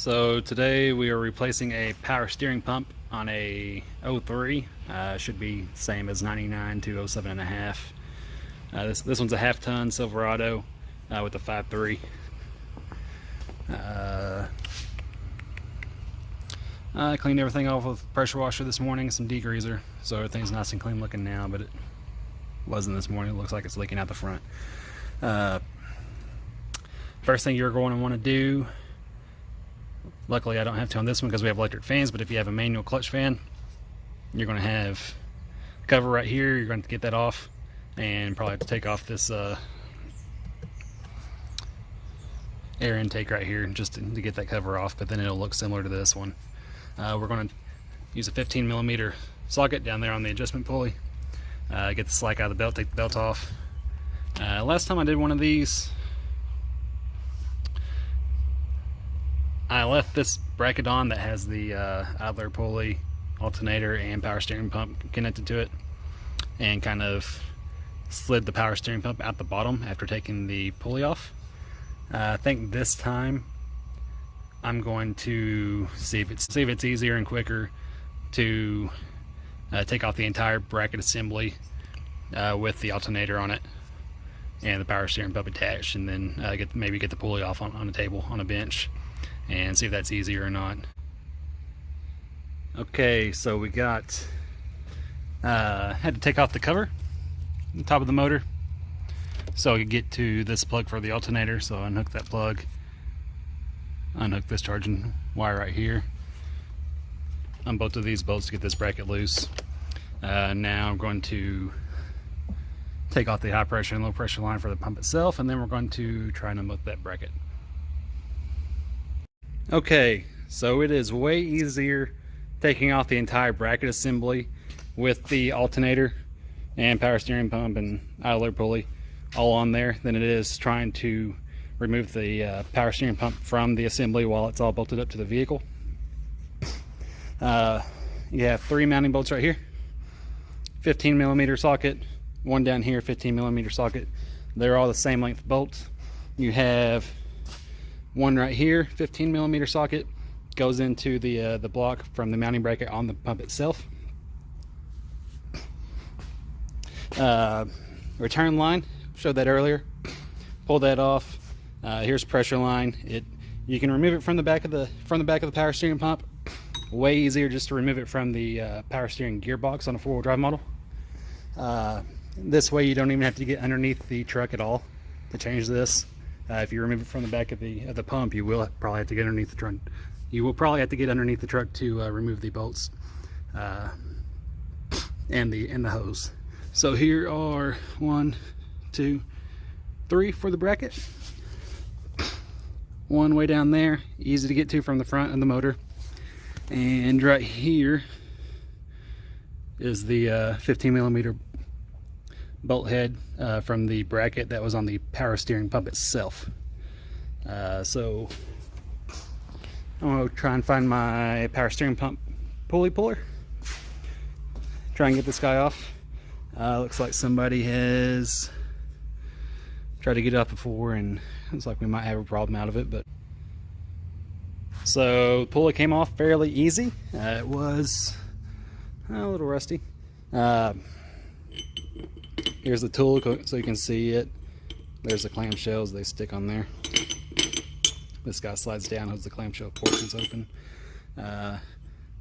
So today we are replacing a power steering pump on a 03. Should be same as 99 to 07 and a half. This one's a half-ton Silverado with a 5.3. I cleaned everything off with pressure washer this morning, some degreaser, so everything's nice and clean looking now, but it wasn't this morning. It looks like it's leaking out the front. First thing you're going to want to do, luckily I don't have to on this one because we have electric fans, but if you have a manual clutch fan, you're going to have the cover right here. You're going to get that off and probably have to take off this air intake right here just to get that cover off, but then it'll look similar to this one. We're going to use a 15mm socket down there on the adjustment pulley. Get the slack out of the belt, take the belt off. Last time I did one of these, I left this bracket on that has the idler pulley, alternator, and power steering pump connected to it, and kind of slid the power steering pump out the bottom after taking the pulley off. I think this time I'm going to see if it's easier and quicker to take off the entire bracket assembly with the alternator on it and the power steering pump attached, and then maybe get the pulley off on a table on a bench and see if that's easier or not. Okay, so we got had to take off the cover on top of the motor so I could get to this plug for the alternator. So unhook that plug, unhook this charging wire right here, on both of these bolts to get this bracket loose. Now I'm going to take off the high pressure and low pressure line for the pump itself, and then we're going to try and unhook that bracket. Okay, so it is way easier taking off the entire bracket assembly with the alternator and power steering pump and idler pulley all on there than it is trying to remove the power steering pump from the assembly while it's all bolted up to the vehicle. You have 3 mounting bolts right here, 15mm socket, one down here, 15mm socket. They're all the same length bolts. You have one right here, 15mm socket, goes into the block from the mounting bracket on the pump itself. Return line, showed that earlier. Pull that off. Here's pressure line. You can remove it from the back of the power steering pump. Way easier just to remove it from the power steering gearbox on a 4-wheel drive model. This way you don't even have to get underneath the truck at all to change this. If you remove it from the back of the pump, you will probably have to get underneath the truck. You will probably have to get underneath the truck to remove the bolts and the hose. So here are 1, 2, 3 for the bracket. One way down there, easy to get to from the front of the motor. And right here is the 15mm bolt head from the bracket that was on the power steering pump itself. So I'm going to try and find my power steering pump pulley puller. Try and get this guy off. Looks like somebody has tried to get it off before, and looks like we might have a problem out of it. But so the pulley came off fairly easy. It was a little rusty. Here's the tool so you can see it. There's the clamshells, they stick on there. This guy slides down, holds the clamshell portions open.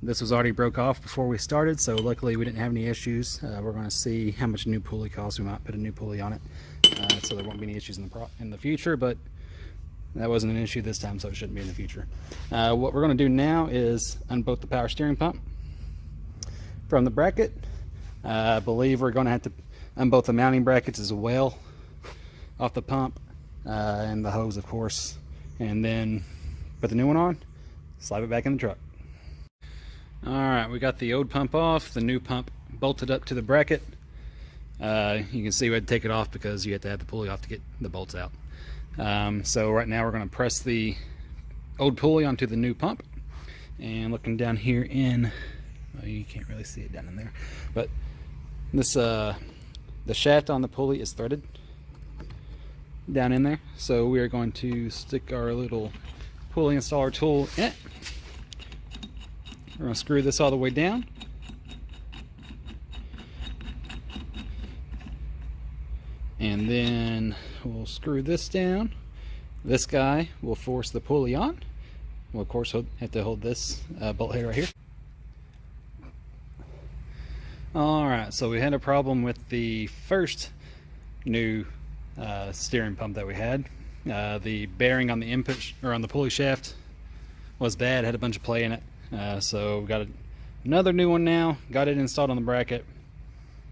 This was already broke off before we started, so luckily we didn't have any issues. We're going to see how much a new pulley costs. We might put a new pulley on it, so there won't be any issues in the future, but that wasn't an issue this time, so it shouldn't be in the future. What we're going to do now is unbolt the power steering pump from the bracket. I believe we're going to have to unbolt the mounting brackets as well off the pump and the hose, of course, and then put the new one on, slide it back in the truck. Alright, we got the old pump off, the new pump bolted up to the bracket. You can see we had to take it off because you had to have the pulley off to get the bolts out. So right now we're going to press the old pulley onto the new pump, and looking down here in, well, you can't really see it down in there, but this the shaft on the pulley is threaded down in there, so we are going to stick our little pulley installer tool in it. We're going to screw this all the way down. And then we'll screw this down. This guy will force the pulley on. We'll of course have to hold this bolt head right here. Alright, so we had a problem with the first new steering pump that we had. The bearing on the input, or on the pulley shaft, was bad, had a bunch of play in it. So we got another new one now, got it installed on the bracket.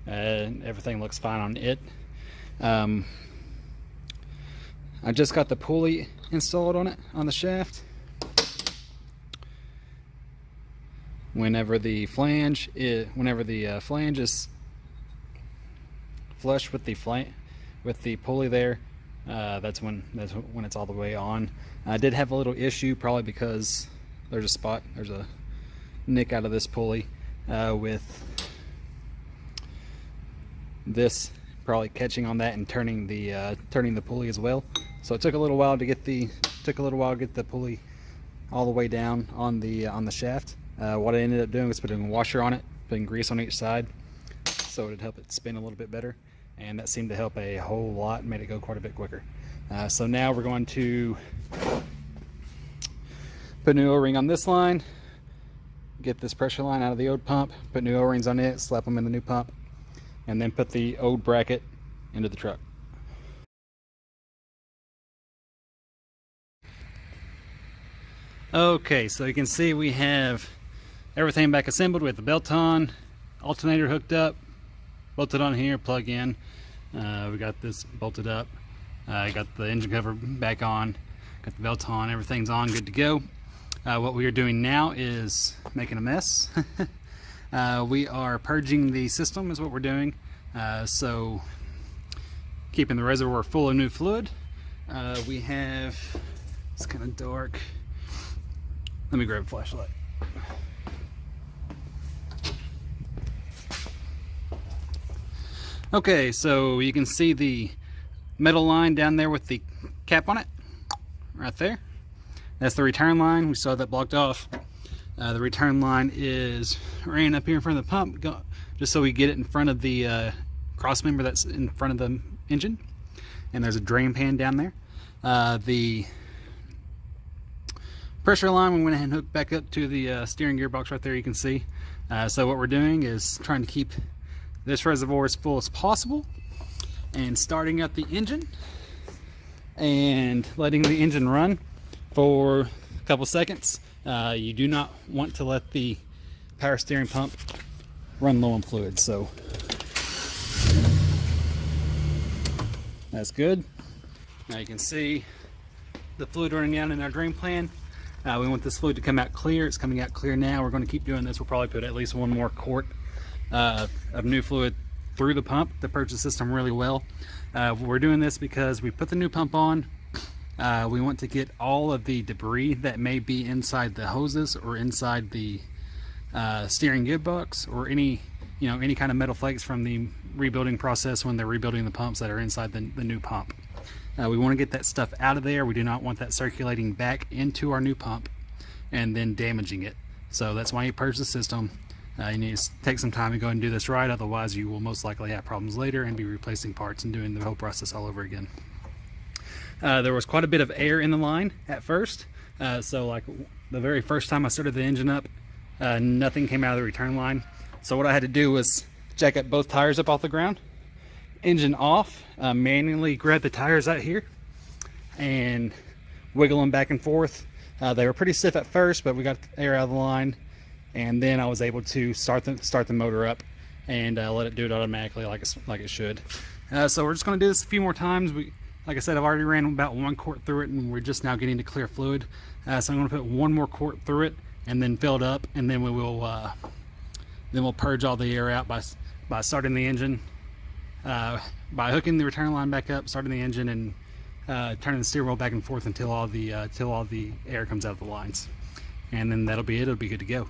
Everything looks fine on it. I just got the pulley installed on it, on the shaft. Whenever the flange is flush with the pulley there, that's when it's all the way on. I did have a little issue, probably because there's a nick out of this pulley with this probably catching on that and turning the pulley as well. So it took a little while to get the pulley all the way down on the shaft. What I ended up doing was putting a washer on it, putting grease on each side, so it would help it spin a little bit better, and that seemed to help a whole lot, made it go quite a bit quicker. So now we're going to put a new O-ring on this line, get this pressure line out of the old pump, put new O-rings on it, slap them in the new pump, and then put the old bracket into the truck. Okay, so you can see we have everything back assembled with the belt on, alternator hooked up, bolted on here, plug in. We got this bolted up. I got the engine cover back on, got the belt on, everything's on, good to go. What we are doing now is making a mess. We are purging the system is what we're doing. So keeping the reservoir full of new fluid. We have, it's kind of dark. Let me grab a flashlight. Okay, so you can see the metal line down there with the cap on it, right there. That's the return line. We saw that blocked off. The return line is ran up here in front of the pump, just so we get it in front of the cross member that's in front of the engine. And there's a drain pan down there. The pressure line we went ahead and hooked back up to the steering gearbox right there, you can see. So what we're doing is trying to keep this reservoir as full as possible and starting up the engine and letting the engine run for a couple seconds. You do not want to let the power steering pump run low on fluid, so that's good. Now you can see the fluid running down in our drain pan. We want this fluid to come out clear. It's coming out clear now. We're going to keep doing this. We'll probably put at least one more quart of new fluid through the pump to purge the system really well. We're doing this because we put the new pump on. We want to get all of the debris that may be inside the hoses or inside the steering gearbox, or any kind of metal flakes from the rebuilding process when they're rebuilding the pumps that are inside the new pump. We want to get that stuff out of there. We do not want that circulating back into our new pump and then damaging it. So that's why you purge the system. You need to take some time to go and do this right, otherwise you will most likely have problems later and be replacing parts and doing the whole process all over again. There was quite a bit of air in the line at first, so like the very first time I started the engine up, nothing came out of the return line. So what I had to do was jack up both tires up off the ground, engine off, manually grab the tires out here and wiggle them back and forth. They were pretty stiff at first, but we got air out of the line, and then I was able to start the motor up and let it do it automatically like it should. So we're just going to do this a few more times. Like I said, I've already ran about 1 quart through it, and we're just now getting to clear fluid. So I'm going to put 1 more quart through it and then fill it up, and then we'll purge all the air out by starting the engine, by hooking the return line back up, starting the engine, and turning the steering wheel back and forth until all the air comes out of the lines. And then that'll be it. It'll be good to go.